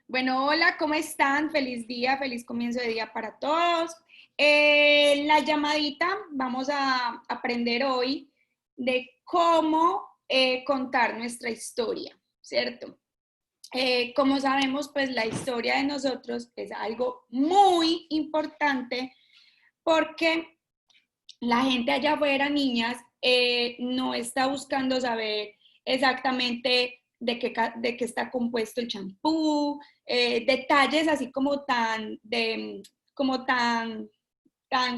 Bueno, hola, ¿cómo están? Feliz día, feliz comienzo de día para todos. La llamadita, vamos a aprender hoy de cómo contar nuestra historia, ¿cierto? Como sabemos, pues la historia de nosotros es algo muy importante porque la gente allá afuera, niñas, no está buscando saber exactamente de qué está compuesto el champú, detalles así como tan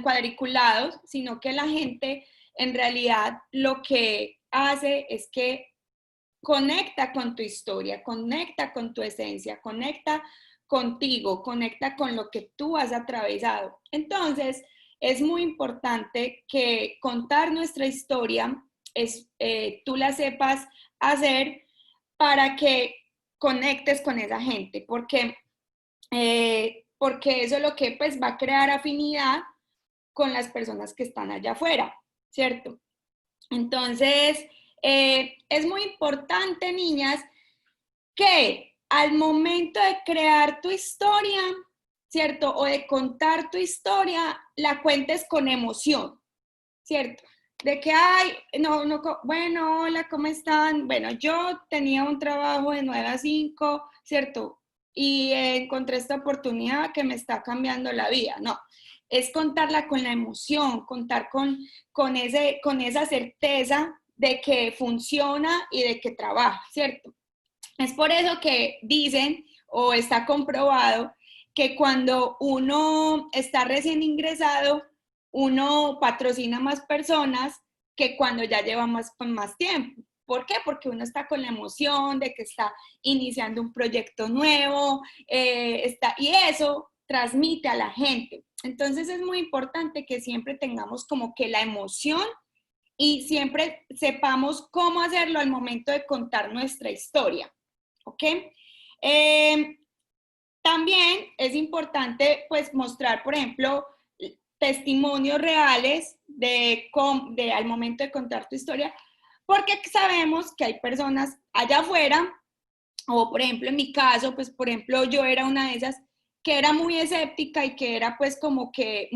cuadriculados, sino que la gente en realidad lo que hace es que conecta con tu historia, conecta con tu esencia, conecta contigo, conecta con lo que tú has atravesado. Entonces, es muy importante que contar nuestra historia tú la sepas hacer para que conectes con esa gente, porque eso es lo que pues va a crear afinidad con las personas que están allá afuera, ¿cierto? Entonces, es muy importante, niñas, que al momento de crear tu historia, ¿cierto? O de contar tu historia, la cuentes con emoción, ¿cierto? De que, ay, no, bueno, hola, ¿cómo están? Bueno, yo tenía un trabajo de 9 a 5, ¿cierto? Y encontré esta oportunidad que me está cambiando la vida. No, es contarla con la emoción, contar con esa certeza de que funciona y de que trabaja, ¿cierto? Es por eso que dicen o está comprobado que cuando uno está recién ingresado, uno patrocina más personas que cuando ya lleva más tiempo. ¿Por qué? Porque uno está con la emoción de que está iniciando un proyecto nuevo, y eso transmite a la gente. Entonces es muy importante que siempre tengamos como que la emoción y siempre sepamos cómo hacerlo al momento de contar nuestra historia. ¿Ok? Eh, También es importante pues mostrar, por ejemplo, testimonios reales al momento de contar tu historia, porque sabemos que hay personas allá afuera, o por ejemplo en mi caso, pues por ejemplo yo era una de esas que era muy escéptica y que era pues como que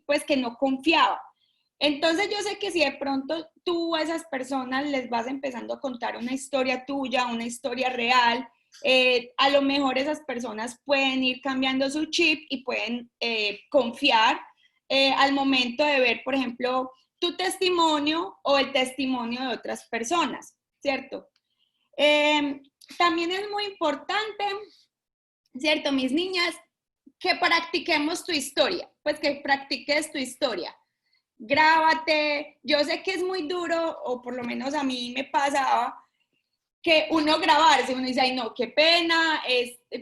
pues que no confiaba. Entonces yo sé que si de pronto tú a esas personas les vas empezando a contar una historia tuya, una historia real, a lo mejor esas personas pueden ir cambiando su chip y pueden confiar al momento de ver, por ejemplo, tu testimonio o el testimonio de otras personas, ¿cierto? Eh, También es muy importante, ¿cierto, mis niñas? Que practiquemos tu historia, pues que practiques tu historia. Grábate. Yo sé que es muy duro, o por lo menos a mí me pasaba, que uno grabarse, uno dice, ay no, qué pena,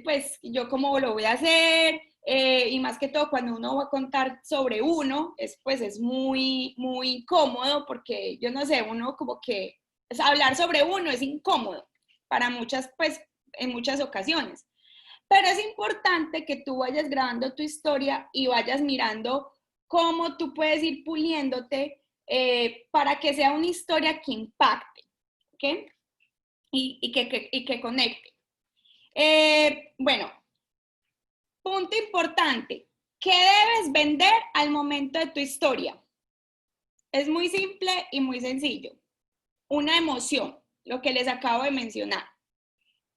pues yo cómo lo voy a hacer, y más que todo cuando uno va a contar sobre uno, pues es muy, muy incómodo, porque yo no sé, uno como que hablar sobre uno es incómodo para muchas, pues en muchas ocasiones. Pero es importante que tú vayas grabando tu historia y vayas mirando cómo tú puedes ir puliéndote para que sea una historia que impacte, ¿ok? Y que conecte. Bueno, punto importante. ¿Qué debes vender al momento de tu historia? Es muy simple y muy sencillo. Una emoción, lo que les acabo de mencionar.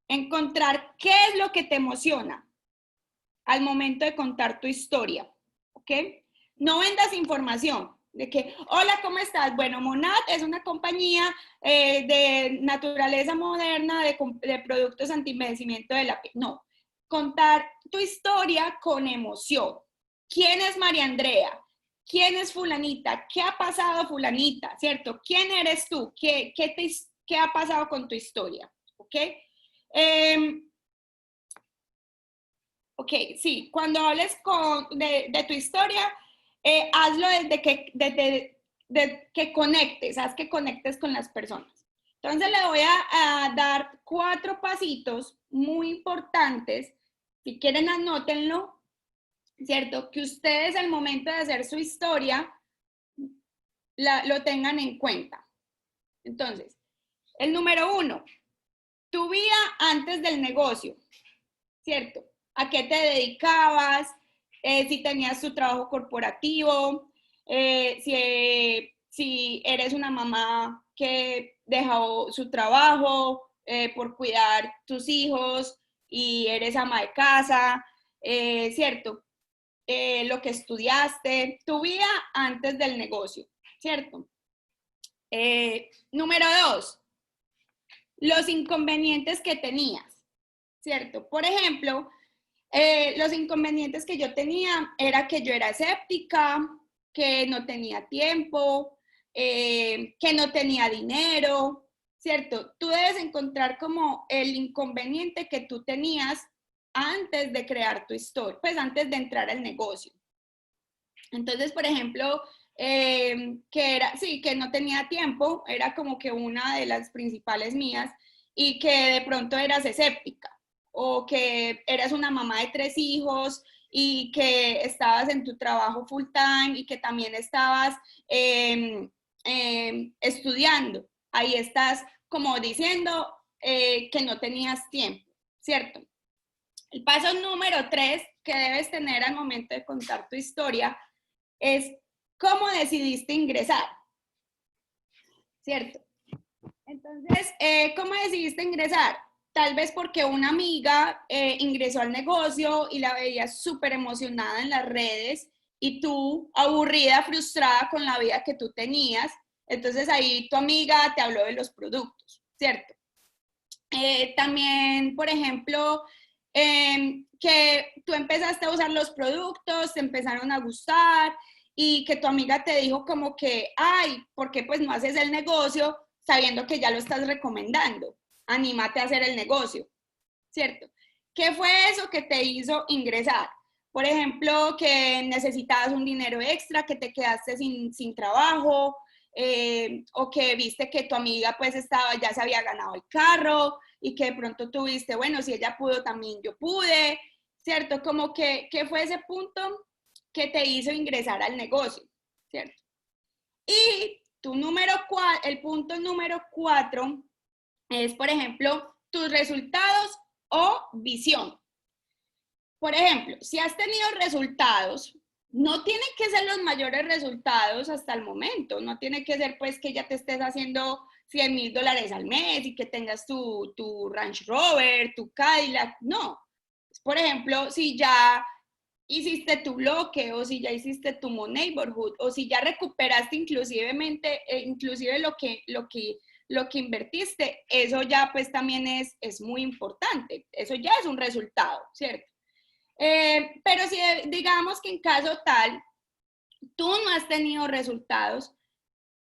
Encontrar qué es lo que te emociona al momento de contar tu historia, ¿ok? No vendas información de que, hola, ¿cómo estás? Bueno, Monat es una compañía de naturaleza moderna de productos anti-envejecimiento de la piel. No, contar tu historia con emoción. ¿Quién es María Andrea? ¿Quién es fulanita? ¿Qué ha pasado fulanita? ¿Cierto? ¿Quién eres tú? ¿Qué ha pasado con tu historia? ¿Ok? Eh, Ok, sí, cuando hables de tu historia, hazlo desde que conectes, haz que conectes con las personas. Entonces le voy a dar 4 pasitos muy importantes. Si quieren, anótenlo, ¿cierto? Que ustedes al momento de hacer su historia lo tengan en cuenta. Entonces, el número 1, tu vida antes del negocio. ¿cierto? ¿A qué te dedicabas? Si tenías tu trabajo corporativo, si eres una mamá que dejó su trabajo por cuidar tus hijos y eres ama de casa, ¿cierto? Lo que estudiaste, tu vida antes del negocio, ¿cierto? Número 2, los inconvenientes que tenías, ¿cierto? Por ejemplo, los inconvenientes que yo tenía era que yo era escéptica, que no tenía tiempo, que no tenía dinero, ¿cierto? Tú debes encontrar como el inconveniente que tú tenías antes de crear tu historia, pues antes de entrar al negocio. Entonces, por ejemplo, que no tenía tiempo, era como que una de las principales mías, y que de pronto eras escéptica, o que eras una mamá de 3 hijos y que estabas en tu trabajo full time y que también estabas estudiando. Ahí estás como diciendo que no tenías tiempo, ¿cierto? El paso número 3 que debes tener al momento de contar tu historia es cómo decidiste ingresar, ¿cierto? Entonces, ¿cómo decidiste ingresar? Tal vez porque una amiga ingresó al negocio y la veías súper emocionada en las redes y tú, aburrida, frustrada con la vida que tú tenías, entonces ahí tu amiga te habló de los productos, ¿cierto? También, por ejemplo, que tú empezaste a usar los productos, te empezaron a gustar y que tu amiga te dijo como que, ay, ¿por qué pues no haces el negocio sabiendo que ya lo estás recomendando? Anímate a hacer el negocio, ¿cierto? ¿Qué fue eso que te hizo ingresar? Por ejemplo, que necesitabas un dinero extra, que te quedaste sin trabajo, o que viste que tu amiga pues ya se había ganado el carro y que de pronto tuviste, bueno, si ella pudo, también yo pude, ¿cierto? Como que fue ese punto que te hizo ingresar al negocio, ¿cierto? Y el punto número 4 es, por ejemplo, tus resultados o visión. Por ejemplo, si has tenido resultados, no tienen que ser los mayores resultados hasta el momento, no tiene que ser pues que ya te estés haciendo $100,000 al mes y que tengas tu Range Rover, tu Cadillac, no. Por ejemplo, si ya hiciste tu bloque o si ya hiciste tu neighborhood o si ya recuperaste inclusive lo que invertiste, eso ya pues también es muy importante, eso ya es un resultado, ¿cierto? Pero si digamos que en caso tal, tú no has tenido resultados,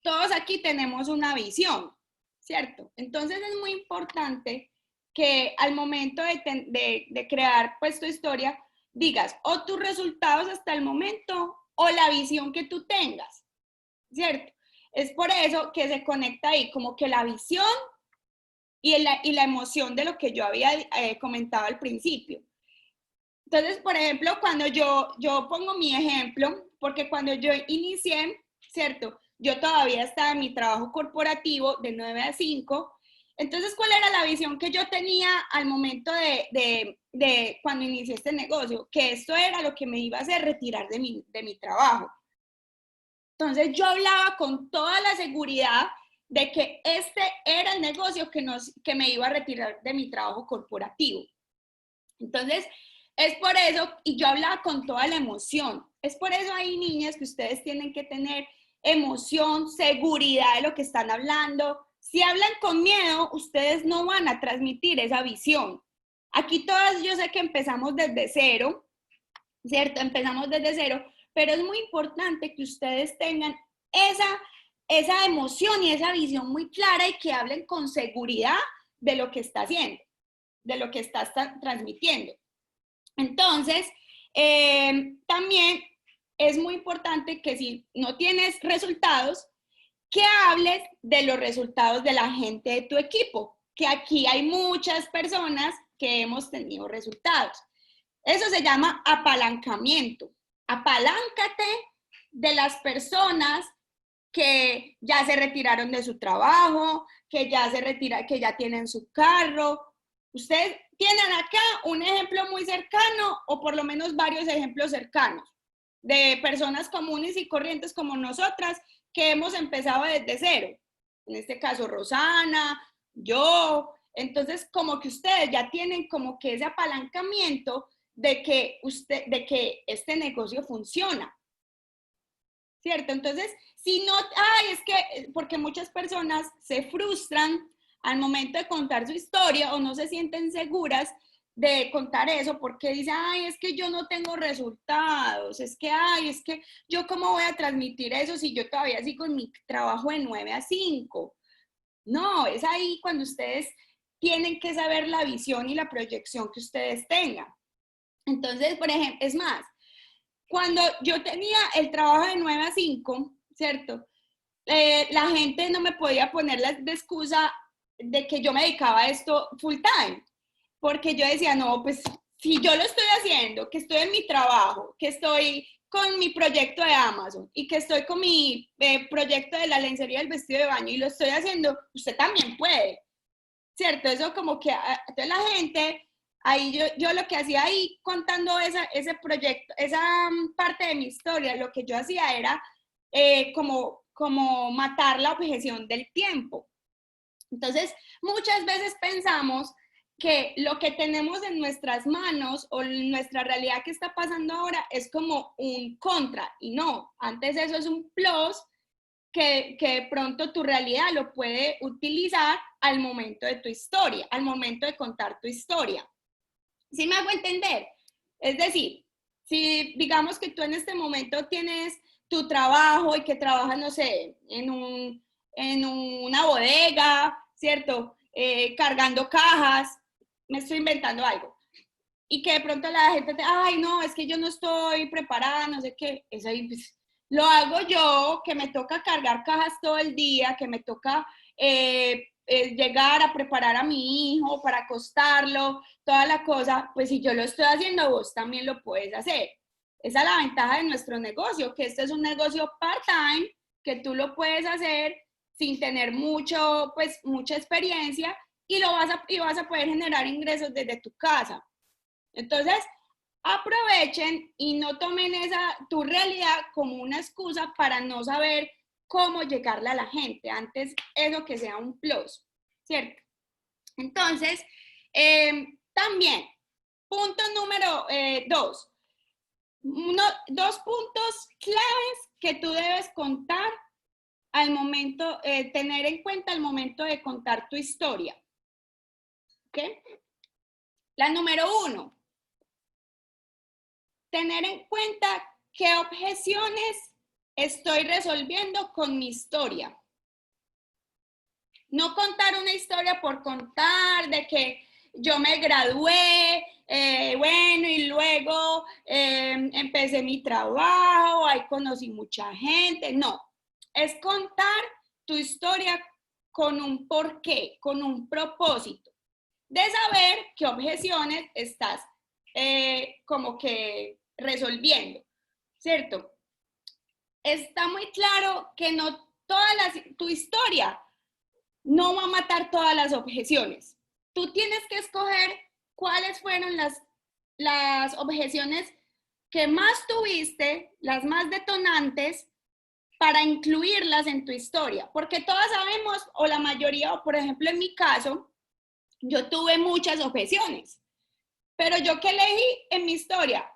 todos aquí tenemos una visión, ¿cierto? Entonces es muy importante que al momento de crear pues tu historia, digas o tus resultados hasta el momento o la visión que tú tengas, ¿cierto? Es por eso que se conecta ahí como que la visión y la emoción de lo que yo había comentado al principio. Entonces, por ejemplo, cuando yo pongo mi ejemplo, porque cuando yo inicié, ¿cierto? Yo todavía estaba en mi trabajo corporativo de 9 a 5. Entonces, ¿cuál era la visión que yo tenía al momento de cuando inicié este negocio? Que esto era lo que me iba a hacer retirar de mi trabajo. Entonces, yo hablaba con toda la seguridad de que este era el negocio que me iba a retirar de mi trabajo corporativo. Entonces, es por eso, y yo hablaba con toda la emoción, es por eso hay niñas que ustedes tienen que tener emoción, seguridad de lo que están hablando. Si hablan con miedo, ustedes no van a transmitir esa visión. Aquí todas yo sé que empezamos desde cero, ¿cierto? Empezamos desde cero, pero es muy importante que ustedes tengan esa emoción y esa visión muy clara y que hablen con seguridad de lo que está haciendo, de lo que está transmitiendo. Entonces, también es muy importante que si no tienes resultados, que hables de los resultados de la gente de tu equipo, que aquí hay muchas personas que hemos tenido resultados. Eso se llama apalancamiento. Apaláncate de las personas que ya se retiraron de su trabajo, que ya tienen su carro. Ustedes tienen acá un ejemplo muy cercano, o por lo menos varios ejemplos cercanos, de personas comunes y corrientes como nosotras, que hemos empezado desde cero. En este caso, Rosana, yo. Entonces, como que ustedes ya tienen como que ese apalancamiento de que este negocio funciona, ¿cierto? Entonces, si no, es que, porque muchas personas se frustran al momento de contar su historia o no se sienten seguras de contar eso porque dicen, es que yo no tengo resultados, es que yo cómo voy a transmitir eso si yo todavía sigo en mi trabajo de 9 a 5. No, es ahí cuando ustedes tienen que saber la visión y la proyección que ustedes tengan. Entonces, por ejemplo, es más, cuando yo tenía el trabajo de 9 a 5, ¿cierto? La gente no me podía poner la excusa de que yo me dedicaba a esto full time, porque yo decía, no, pues si yo lo estoy haciendo, que estoy en mi trabajo, que estoy con mi proyecto de Amazon y que estoy con mi proyecto de la lencería del vestido de baño y lo estoy haciendo, usted también puede, ¿cierto? Eso como que, entonces la gente, ahí yo lo que hacía ahí contando ese proyecto, esa parte de mi historia, lo que yo hacía era como matar la objeción del tiempo. Entonces, muchas veces pensamos que lo que tenemos en nuestras manos o nuestra realidad que está pasando ahora es como un contra, y no, antes eso es un plus que de pronto tu realidad lo puede utilizar al momento de tu historia, al momento de contar tu historia. ¿Sí me hago entender? Es decir, si digamos que tú en este momento tienes tu trabajo y que trabajas, no sé, en una bodega, ¿cierto? Cargando cajas, me estoy inventando algo. Y que de pronto la gente te, no, es que yo no estoy preparada, no sé qué. Eso ahí, pues, lo hago yo, que me toca cargar cajas todo el día, que me toca llegar a preparar a mi hijo para acostarlo, toda la cosa, pues si yo lo estoy haciendo, vos también lo puedes hacer. Esa es la ventaja de nuestro negocio, que este es un negocio part-time, que tú lo puedes hacer sin tener mucha experiencia y vas a poder generar ingresos desde tu casa. Entonces, aprovechen y no tomen tu realidad como una excusa para no saber cómo llegarle a la gente. Antes eso que sea un plus, ¿cierto? Entonces, también, punto número 2. Dos puntos claves que tú debes contar al momento, tener en cuenta al momento de contar tu historia. ¿Ok? La número 1. Tener en cuenta qué objeciones estoy resolviendo con mi historia. No contar una historia por contar de que yo me gradué, bueno, y luego empecé mi trabajo, ahí conocí mucha gente. No, es contar tu historia con un porqué, con un propósito, de saber qué objeciones estás como que resolviendo, ¿cierto? Está muy claro que no tu historia no va a matar todas las objeciones. Tú tienes que escoger cuáles fueron las objeciones que más tuviste, las más detonantes, para incluirlas en tu historia. Porque todas sabemos, o la mayoría, o por ejemplo en mi caso, yo tuve muchas objeciones. Pero yo que elegí en mi historia,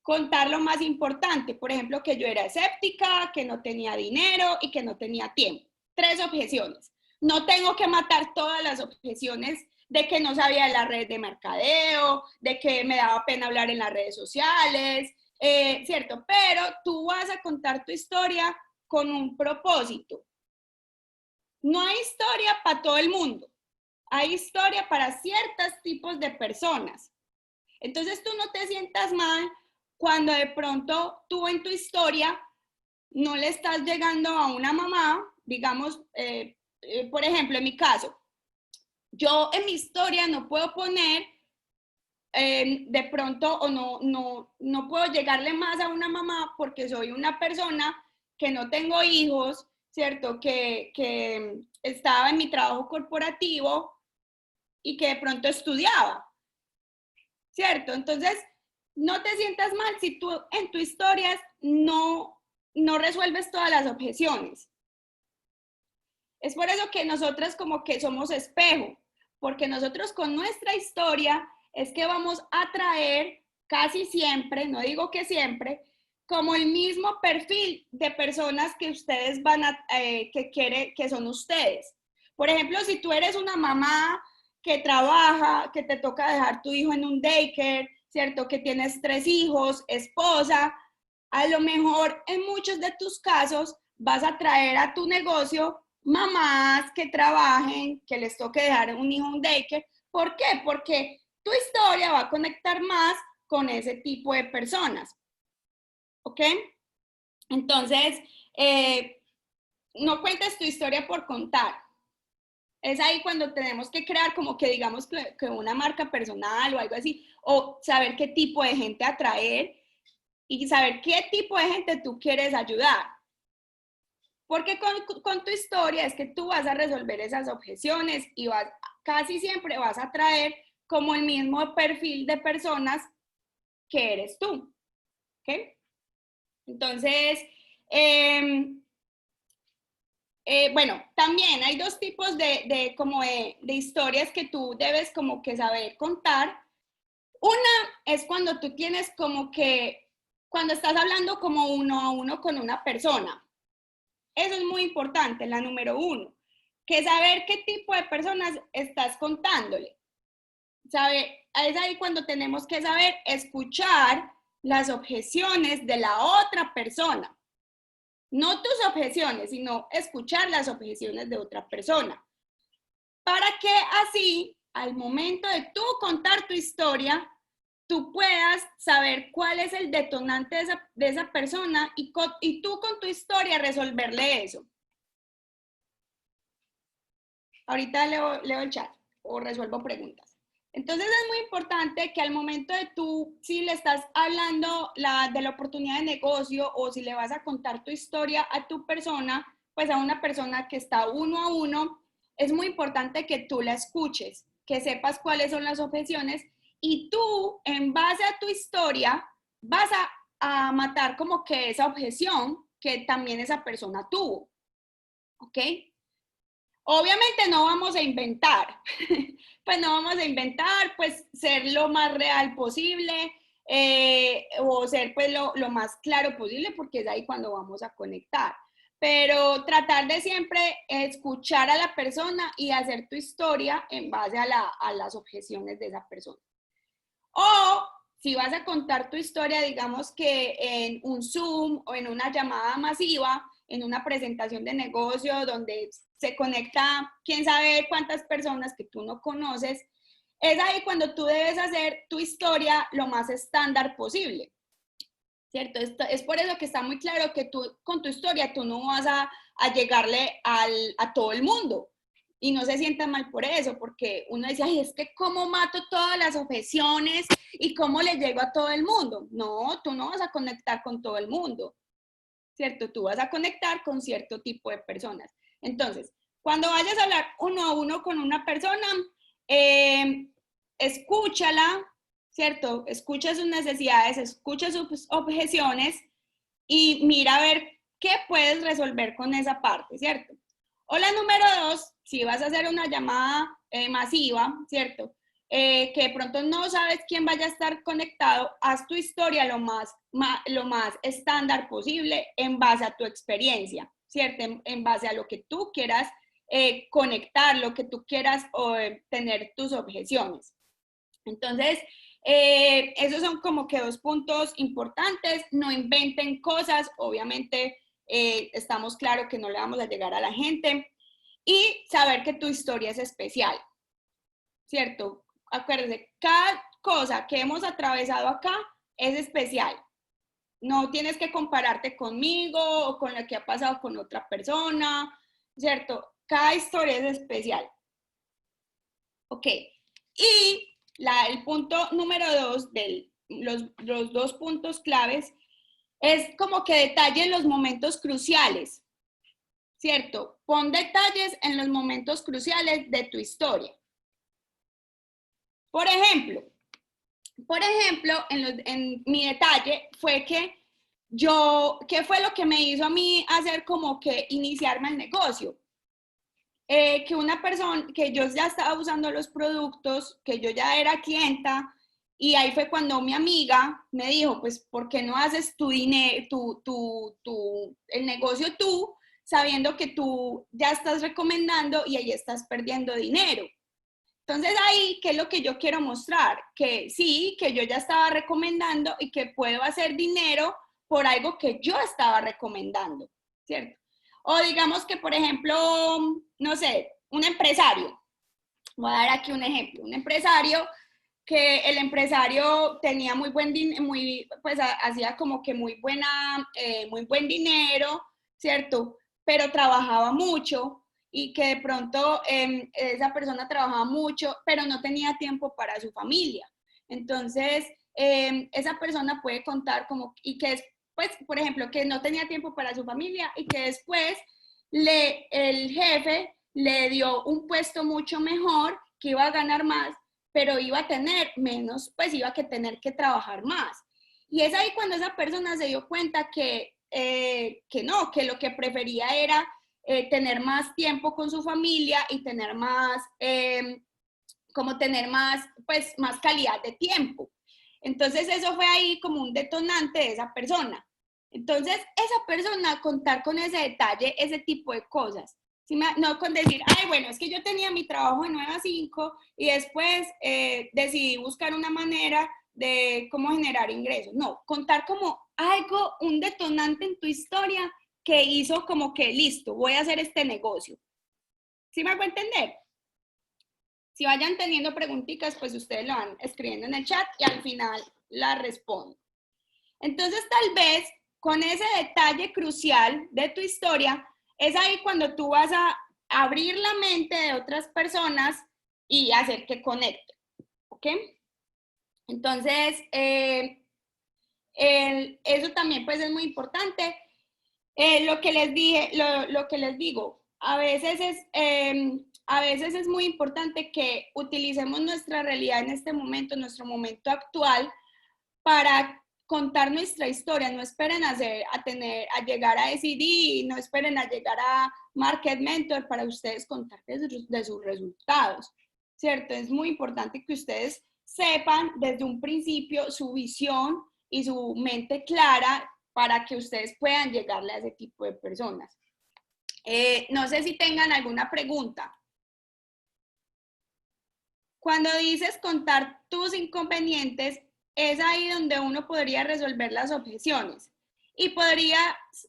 contar lo más importante, por ejemplo, que yo era escéptica, que no tenía dinero y que no tenía tiempo. 3 objeciones. No tengo que matar todas las objeciones de que no sabía de la red de mercadeo, de que me daba pena hablar en las redes sociales, ¿cierto? Pero tú vas a contar tu historia con un propósito. No hay historia para todo el mundo. Hay historia para ciertos tipos de personas. Entonces tú no te sientas mal cuando de pronto tú en tu historia no le estás llegando a una mamá, digamos, por ejemplo, en mi caso, yo en mi historia no puedo poner de pronto o no puedo llegarle más a una mamá porque soy una persona que no tengo hijos, ¿cierto? Que estaba en mi trabajo corporativo y que de pronto estudiaba, ¿cierto? Entonces, no te sientas mal si tú en tu historia no resuelves todas las objeciones. Es por eso que nosotras como que somos espejo, porque nosotros con nuestra historia es que vamos a traer casi siempre, no digo que siempre, como el mismo perfil de personas que ustedes van a, que son ustedes. Por ejemplo, si tú eres una mamá que trabaja, que te toca dejar tu hijo en un daycare, ¿cierto? Que tienes 3 hijos, esposa, a lo mejor en muchos de tus casos vas a traer a tu negocio mamás que trabajen, que les toque dejar un hijo en un daycare. ¿Por qué? Porque tu historia va a conectar más con ese tipo de personas. ¿Ok? Entonces, no cuentes tu historia por contar. Es ahí cuando tenemos que crear como que digamos que una marca personal o algo así, o saber qué tipo de gente atraer y saber qué tipo de gente tú quieres ayudar. Porque con tu historia es que tú vas a resolver esas objeciones y casi siempre vas a traer como el mismo perfil de personas que eres tú. ¿Ok? Entonces, bueno, también hay 2 tipos de historias que tú debes como que saber contar. Una es cuando tú tienes como que, cuando estás hablando como uno a uno con una persona. Eso es muy importante, la número 1, que saber qué tipo de personas estás contándole. Es ahí cuando tenemos que saber escuchar las objeciones de la otra persona. No tus objeciones, sino escuchar las objeciones de otra persona. Para que así, al momento de tú contar tu historia, tú puedas saber cuál es el detonante de esa persona y tú con tu historia resolverle eso. Ahorita leo el chat o resuelvo preguntas. Entonces es muy importante que al momento de tú, si le estás hablando de la oportunidad de negocio o si le vas a contar tu historia a tu persona, pues a una persona que está uno a uno, es muy importante que tú la escuches, que sepas cuáles son las objeciones y tú, en base a tu historia, vas a matar como que esa objeción que también esa persona tuvo. ¿Ok? Obviamente no vamos a inventar, pues no vamos a inventar, pues ser lo más real posible o ser pues lo más claro posible porque es ahí cuando vamos a conectar. Pero tratar de siempre escuchar a la persona y hacer tu historia en base a las objeciones de esa persona. O si vas a contar tu historia, digamos que en un Zoom o en una llamada masiva, en una presentación de negocio donde se conecta quién sabe cuántas personas que tú no conoces, es ahí cuando tú debes hacer tu historia lo más estándar posible, ¿cierto? Es por eso que está muy claro que tú con tu historia tú no vas a llegarle a todo el mundo. Y no se sientan mal por eso, porque uno dice, ay, es que cómo mato todas las objeciones y cómo le llego a todo el mundo. No, tú no vas a conectar con todo el mundo, ¿cierto? Tú vas a conectar con cierto tipo de personas. Entonces, cuando vayas a hablar uno a uno con una persona, escúchala, ¿cierto? Escucha sus necesidades, escucha sus objeciones y mira a ver qué puedes resolver con esa parte, ¿cierto? O la número 2, si vas a hacer una llamada masiva, ¿cierto? Que de pronto no sabes quién vaya a estar conectado, haz tu historia lo más estándar posible en base a tu experiencia, ¿cierto? En base a lo que tú quieras conectar, lo que tú quieras tener tus objeciones. Entonces, esos son como que 2 puntos importantes. No inventen cosas, obviamente estamos claros que no le vamos a llegar a la gente. Y saber que tu historia es especial, ¿cierto? Acuérdense, cada cosa que hemos atravesado acá es especial. No tienes que compararte conmigo o con lo que ha pasado con otra persona, ¿cierto? Cada historia es especial. Ok. Y el punto número 2 de los 2 puntos claves es como que detalle los momentos cruciales, ¿cierto? Pon detalles en los momentos cruciales de tu historia. Por ejemplo, en mi detalle fue que ¿qué fue lo que me hizo a mí hacer como que iniciarme el negocio? Que una persona, que yo ya estaba usando los productos, que yo ya era clienta, y ahí fue cuando mi amiga me dijo, pues, ¿por qué no haces tu dinero, el negocio tú, sabiendo que tú ya estás recomendando y ahí estás perdiendo dinero? Entonces ahí, ¿qué es lo que yo quiero mostrar? Que sí, que yo ya estaba recomendando y que puedo hacer dinero por algo que yo estaba recomendando, ¿cierto? O digamos que, por ejemplo, no sé, un empresario. Voy a dar aquí un ejemplo. Un empresario que el empresario tenía muy buen dinero, pues hacía como que muy buen dinero, ¿cierto? Pero trabajaba mucho y que de pronto esa persona trabajaba mucho, pero no tenía tiempo para su familia. Entonces, esa persona puede contar como, y que es, pues, por ejemplo, que no tenía tiempo para su familia y que después el jefe le dio un puesto mucho mejor, que iba a ganar más, pero iba a tener menos, pues iba a tener que trabajar más. Y es ahí cuando esa persona se dio cuenta que no, que lo que prefería era tener más tiempo con su familia y tener más, como tener más, pues, más calidad de tiempo. Entonces eso fue ahí como un detonante de esa persona. Entonces esa persona contar con ese detalle, ese tipo de cosas. ¿Sí? No con decir, ay, bueno, es que yo tenía mi trabajo de 9 a 5 y después decidí buscar una manera de cómo generar ingresos. No, contar como algo, un detonante en tu historia que hizo como que, listo, voy a hacer este negocio. ¿Sí me hago entender? Si vayan teniendo preguntitas, pues ustedes lo van escribiendo en el chat y al final la respondo. Entonces, tal vez con ese detalle crucial de tu historia, es ahí cuando tú vas a abrir la mente de otras personas y hacer que conecten, ¿ok? Entonces, eso también pues es muy importante. Lo que les dije, lo que les digo, a veces es muy importante que utilicemos nuestra realidad en este momento, nuestro momento actual, para contar nuestra historia. No esperen a llegar a SED, no esperen a llegar a Market Mentor para ustedes contar de sus resultados, ¿cierto? Es muy importante que ustedes sepan desde un principio su visión y su mente clara para que ustedes puedan llegarle a ese tipo de personas. No sé si tengan alguna pregunta. Cuando dices contar tus inconvenientes, es ahí donde uno podría resolver las objeciones. Y podría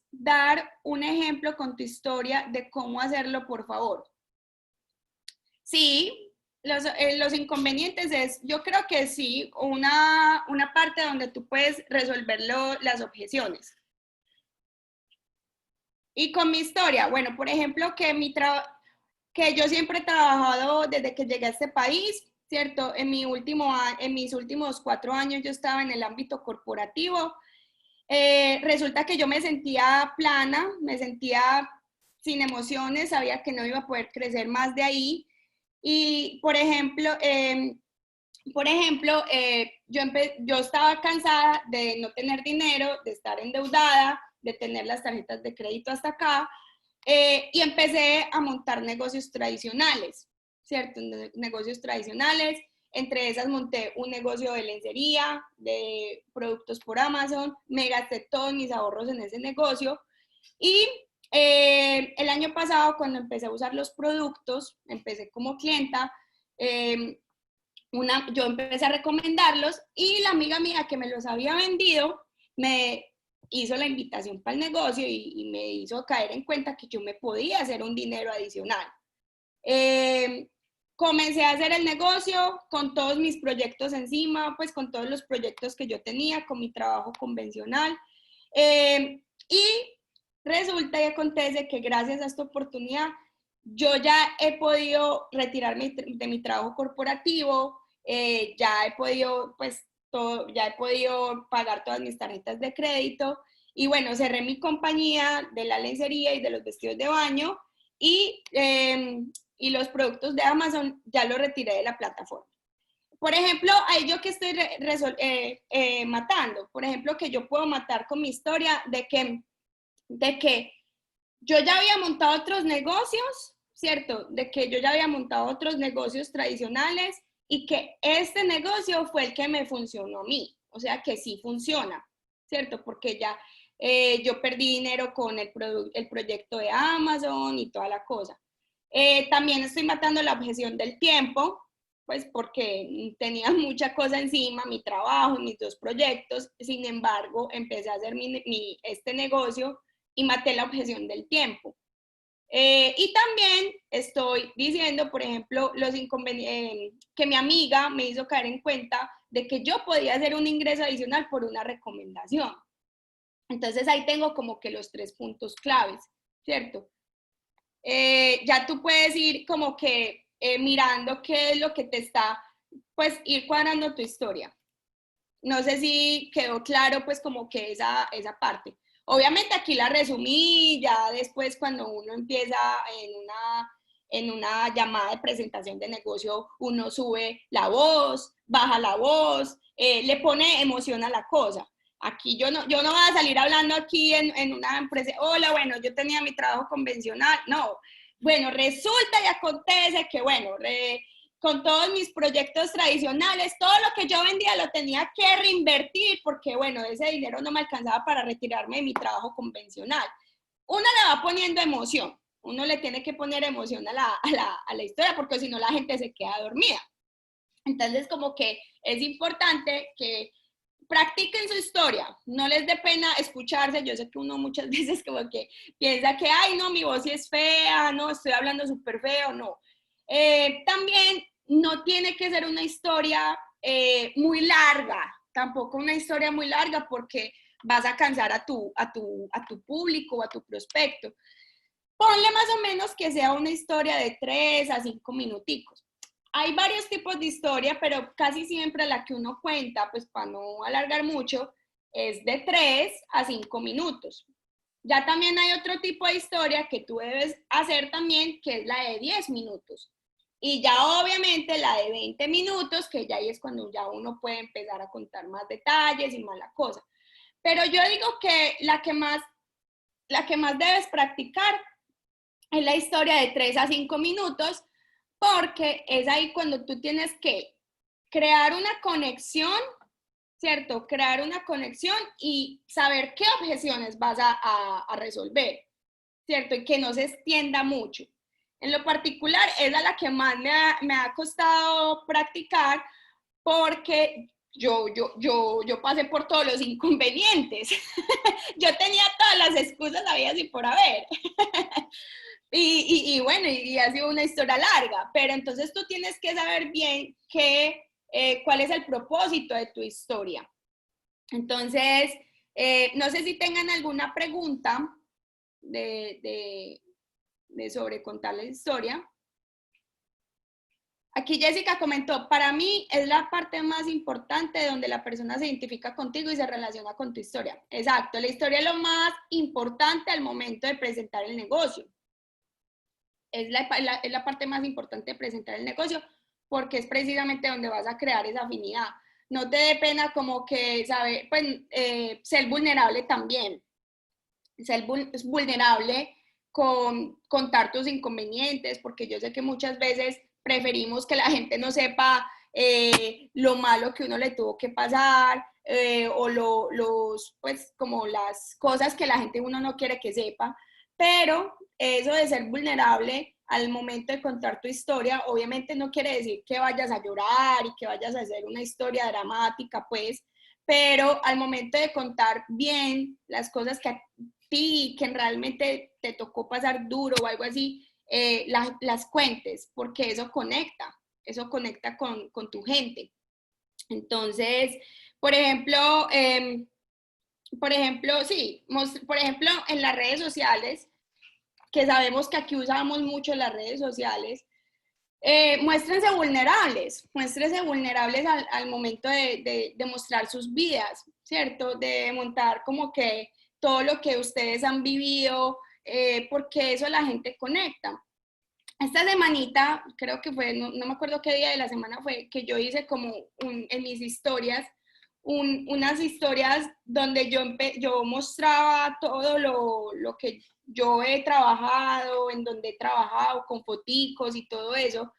dar un ejemplo con tu historia de cómo hacerlo, por favor. Sí, los inconvenientes yo creo que sí, una parte donde tú puedes resolver las objeciones. Y con mi historia, bueno, por ejemplo, que yo siempre he trabajado desde que llegué a este país, ¿cierto? En mis últimos 4 años yo estaba en el ámbito corporativo. Resulta que yo me sentía plana, me sentía sin emociones, sabía que no iba a poder crecer más de ahí. Y, yo estaba cansada de no tener dinero, de estar endeudada, de tener las tarjetas de crédito hasta acá, y empecé a montar negocios tradicionales, ¿cierto? Negocios tradicionales. Entre esas monté un negocio de lencería, de productos por Amazon, me gasté todos mis ahorros en ese negocio y el año pasado cuando empecé a usar los productos, empecé como clienta, yo empecé a recomendarlos y la amiga mía que me los había vendido me hizo la invitación para el negocio y me hizo caer en cuenta que yo me podía hacer un dinero adicional. Comencé a hacer el negocio con todos mis proyectos encima, pues con todos los proyectos que yo tenía, con mi trabajo convencional. Y resulta y acontece que gracias a esta oportunidad yo ya he podido retirarme de mi trabajo corporativo, ya he podido, pues, ya he podido pagar todas mis tarjetas de crédito y bueno, cerré mi compañía de la lencería y de los vestidos de baño y los productos de Amazon ya los retiré de la plataforma. Por ejemplo, ahí yo que estoy matando, por ejemplo, que yo puedo matar con mi historia de que yo ya había montado otros negocios, ¿cierto? De que yo ya había montado otros negocios tradicionales y que este negocio fue el que me funcionó a mí. O sea, que sí funciona, ¿cierto? Porque ya yo perdí dinero con el proyecto de Amazon y toda la cosa. También estoy matando la objeción del tiempo, pues porque tenía mucha cosa encima, mi trabajo, mis 2 proyectos. Sin embargo, empecé a hacer este negocio y maté la objeción del tiempo. Y también estoy diciendo, por ejemplo, que mi amiga me hizo caer en cuenta de que yo podía hacer un ingreso adicional por una recomendación. Entonces ahí tengo como que los 3 puntos claves, ¿cierto? Ya tú puedes ir como que mirando qué es lo que te está, pues ir cuadrando tu historia. No sé si quedó claro pues como que esa parte. Obviamente aquí la resumí, ya después cuando uno empieza en una llamada de presentación de negocio, uno sube la voz, baja la voz, le pone emoción a la cosa. Aquí yo no voy a salir hablando aquí en una empresa, hola, bueno, yo tenía mi trabajo convencional, no. Bueno, resulta y acontece que, bueno, con todos mis proyectos tradicionales, todo lo que yo vendía lo tenía que reinvertir porque, bueno, ese dinero no me alcanzaba para retirarme de mi trabajo convencional. Uno le va poniendo emoción, uno le tiene que poner emoción a la historia porque si no la gente se queda dormida. Entonces, como que es importante que practiquen su historia, no les dé pena escucharse. Yo sé que uno muchas veces como que piensa que, ay, no, mi voz sí es fea, no, estoy hablando súper feo, no. También no tiene que ser una historia muy larga, tampoco una historia muy larga porque vas a cansar a tu público o a tu prospecto. Ponle más o menos que sea una historia de 3 a 5 minuticos. Hay varios tipos de historia, pero casi siempre la que uno cuenta, pues para no alargar mucho, es de 3 a 5 minutos. Ya también hay otro tipo de historia que tú debes hacer también, que es la de 10 minutos. Y ya obviamente la de 20 minutos, que ya ahí es cuando ya uno puede empezar a contar más detalles y más la cosa. Pero yo digo que la que más debes practicar es la historia de 3 a 5 minutos, porque es ahí cuando tú tienes que crear una conexión, ¿cierto? Crear una conexión y saber qué objeciones vas a resolver, ¿cierto? Y que no se extienda mucho. En lo particular, es a la que más me ha costado practicar porque yo pasé por todos los inconvenientes. Yo tenía todas las excusas habidas y por haber. Y bueno, y ha sido una historia larga, pero entonces tú tienes que saber bien cuál es el propósito de tu historia. Entonces, no sé si tengan alguna pregunta sobre contar la historia. Aquí Jessica comentó, para mí es la parte más importante donde la persona se identifica contigo y se relaciona con tu historia. Exacto, la historia es lo más importante al momento de presentar el negocio. Es la parte más importante de presentar el negocio porque es precisamente donde vas a crear esa afinidad. No te dé pena como que, ¿sabes? Pues, ser vulnerable también. Ser vulnerable con contar tus inconvenientes, porque yo sé que muchas veces preferimos que la gente no sepa lo malo que uno le tuvo que pasar o pues como las cosas que la gente uno no quiere que sepa, pero eso de ser vulnerable al momento de contar tu historia, obviamente no quiere decir que vayas a llorar y que vayas a hacer una historia dramática, pues, pero al momento de contar bien las cosas que que realmente te tocó pasar duro o algo así, las cuentes, porque eso conecta con tu gente. Entonces, por ejemplo, sí, por ejemplo, en las redes sociales, que sabemos que aquí usamos mucho las redes sociales, muéstrense vulnerables al momento de mostrar sus vidas, ¿cierto? De montar como que todo lo que ustedes han vivido, porque eso la gente conecta. esta semanita, creo que fue, no me acuerdo qué día de la semana fue, que yo hice como en mis historias, unas historias donde yo mostraba todo lo que yo he trabajado, en donde he trabajado con foticos y todo eso.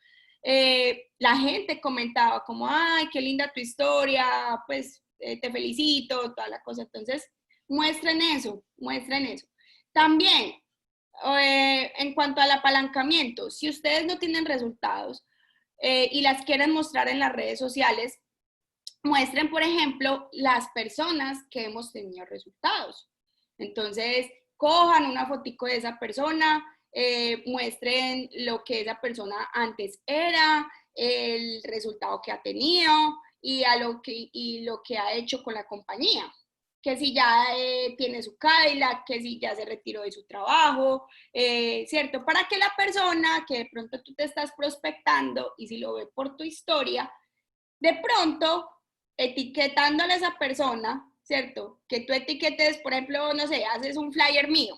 La gente comentaba como, ay, qué linda tu historia, pues te felicito, toda la cosa. Entonces, muestren eso, muestren eso. También, en cuanto al apalancamiento, si ustedes no tienen resultados y las quieren mostrar en las redes sociales, muestren, por ejemplo, las personas que hemos tenido resultados. Entonces, cojan una fotico de esa persona, muestren lo que esa persona antes era, el resultado que ha tenido y lo que ha hecho con la compañía. Que si ya tiene su Cadillac, que si ya se retiró de su trabajo, ¿cierto? Para que la persona que de pronto tú te estás prospectando y si lo ve por tu historia, de pronto etiquetándole a esa persona, ¿cierto? Que tú etiquetes, por ejemplo, no sé, haces un flyer mío,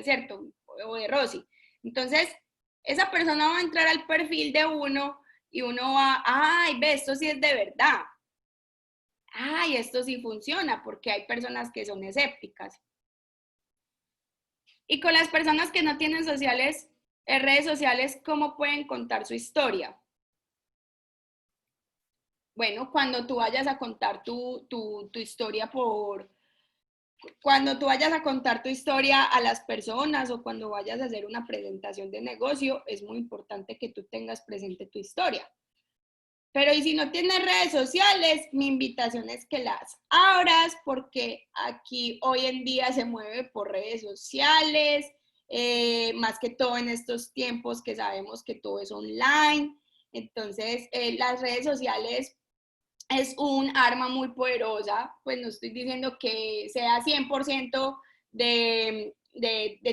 ¿cierto? O de Rosy. Entonces, esa persona va a entrar al perfil de uno y uno va, ay, ve, esto sí es de verdad. Ay, esto sí funciona, porque hay personas que son escépticas. Y con las personas que no tienen sociales, redes sociales, ¿cómo pueden contar su historia? Bueno, cuando tú vayas a contar tu historia cuando tú vayas a contar tu historia a las personas o cuando vayas a hacer una presentación de negocio, es muy importante que tú tengas presente tu historia. Pero y si no tienes redes sociales, mi invitación es que las abras porque aquí hoy en día se mueve por redes sociales, más que todo en estos tiempos que sabemos que todo es online. Entonces, las redes sociales es un arma muy poderosa, pues no estoy diciendo que sea 100% de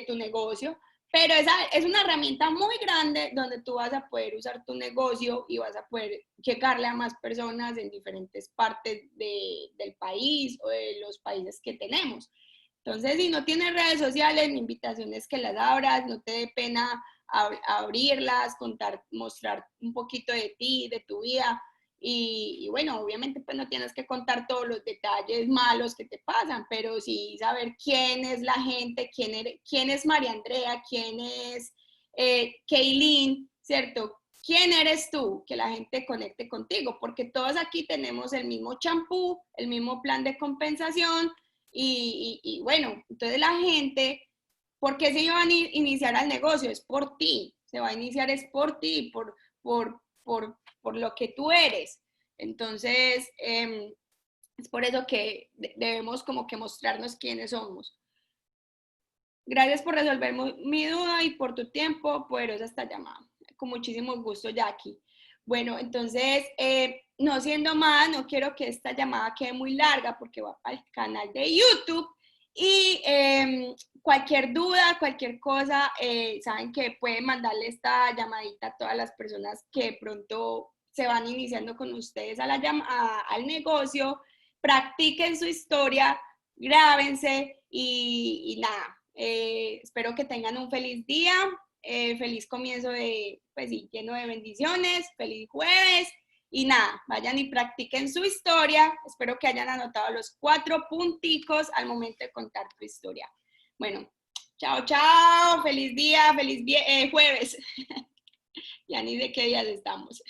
tu negocio, pero esa es una herramienta muy grande donde tú vas a poder usar tu negocio y vas a poder llegarle a más personas en diferentes partes del país o de los países que tenemos. Entonces, si no tienes redes sociales, mi invitación es que las abras, no te dé pena abrirlas, contar, mostrar un poquito de ti, de tu vida, y bueno, obviamente pues no tienes que contar todos los detalles malos que te pasan, pero sí saber quién es la gente, quién es María Andrea, quién es Kaylin, ¿cierto? ¿Quién eres tú? Que la gente conecte contigo, porque todos aquí tenemos el mismo champú, el mismo plan de compensación y bueno, entonces la gente, ¿por qué se iban a iniciar al negocio? Es por ti, se va a iniciar es por ti, por lo que tú eres. Entonces, es por eso que debemos como que mostrarnos quiénes somos. Gracias por resolver mi duda y por tu tiempo, poderosa esta llamada. Con muchísimo gusto, Jackie. Bueno, entonces, no siendo más, no quiero que esta llamada quede muy larga porque va para el canal de YouTube. Y cualquier duda, cualquier cosa, saben que pueden mandarle esta llamadita a todas las personas que pronto se van iniciando con ustedes al negocio. Practiquen su historia, grábense y nada, espero que tengan un feliz día, feliz comienzo de, pues sí, lleno de bendiciones, feliz jueves y nada, vayan y practiquen su historia. Espero que hayan anotado los 4 punticos al momento de contar tu historia. Bueno, chao, chao, feliz día, feliz jueves. Ya ni de qué días estamos.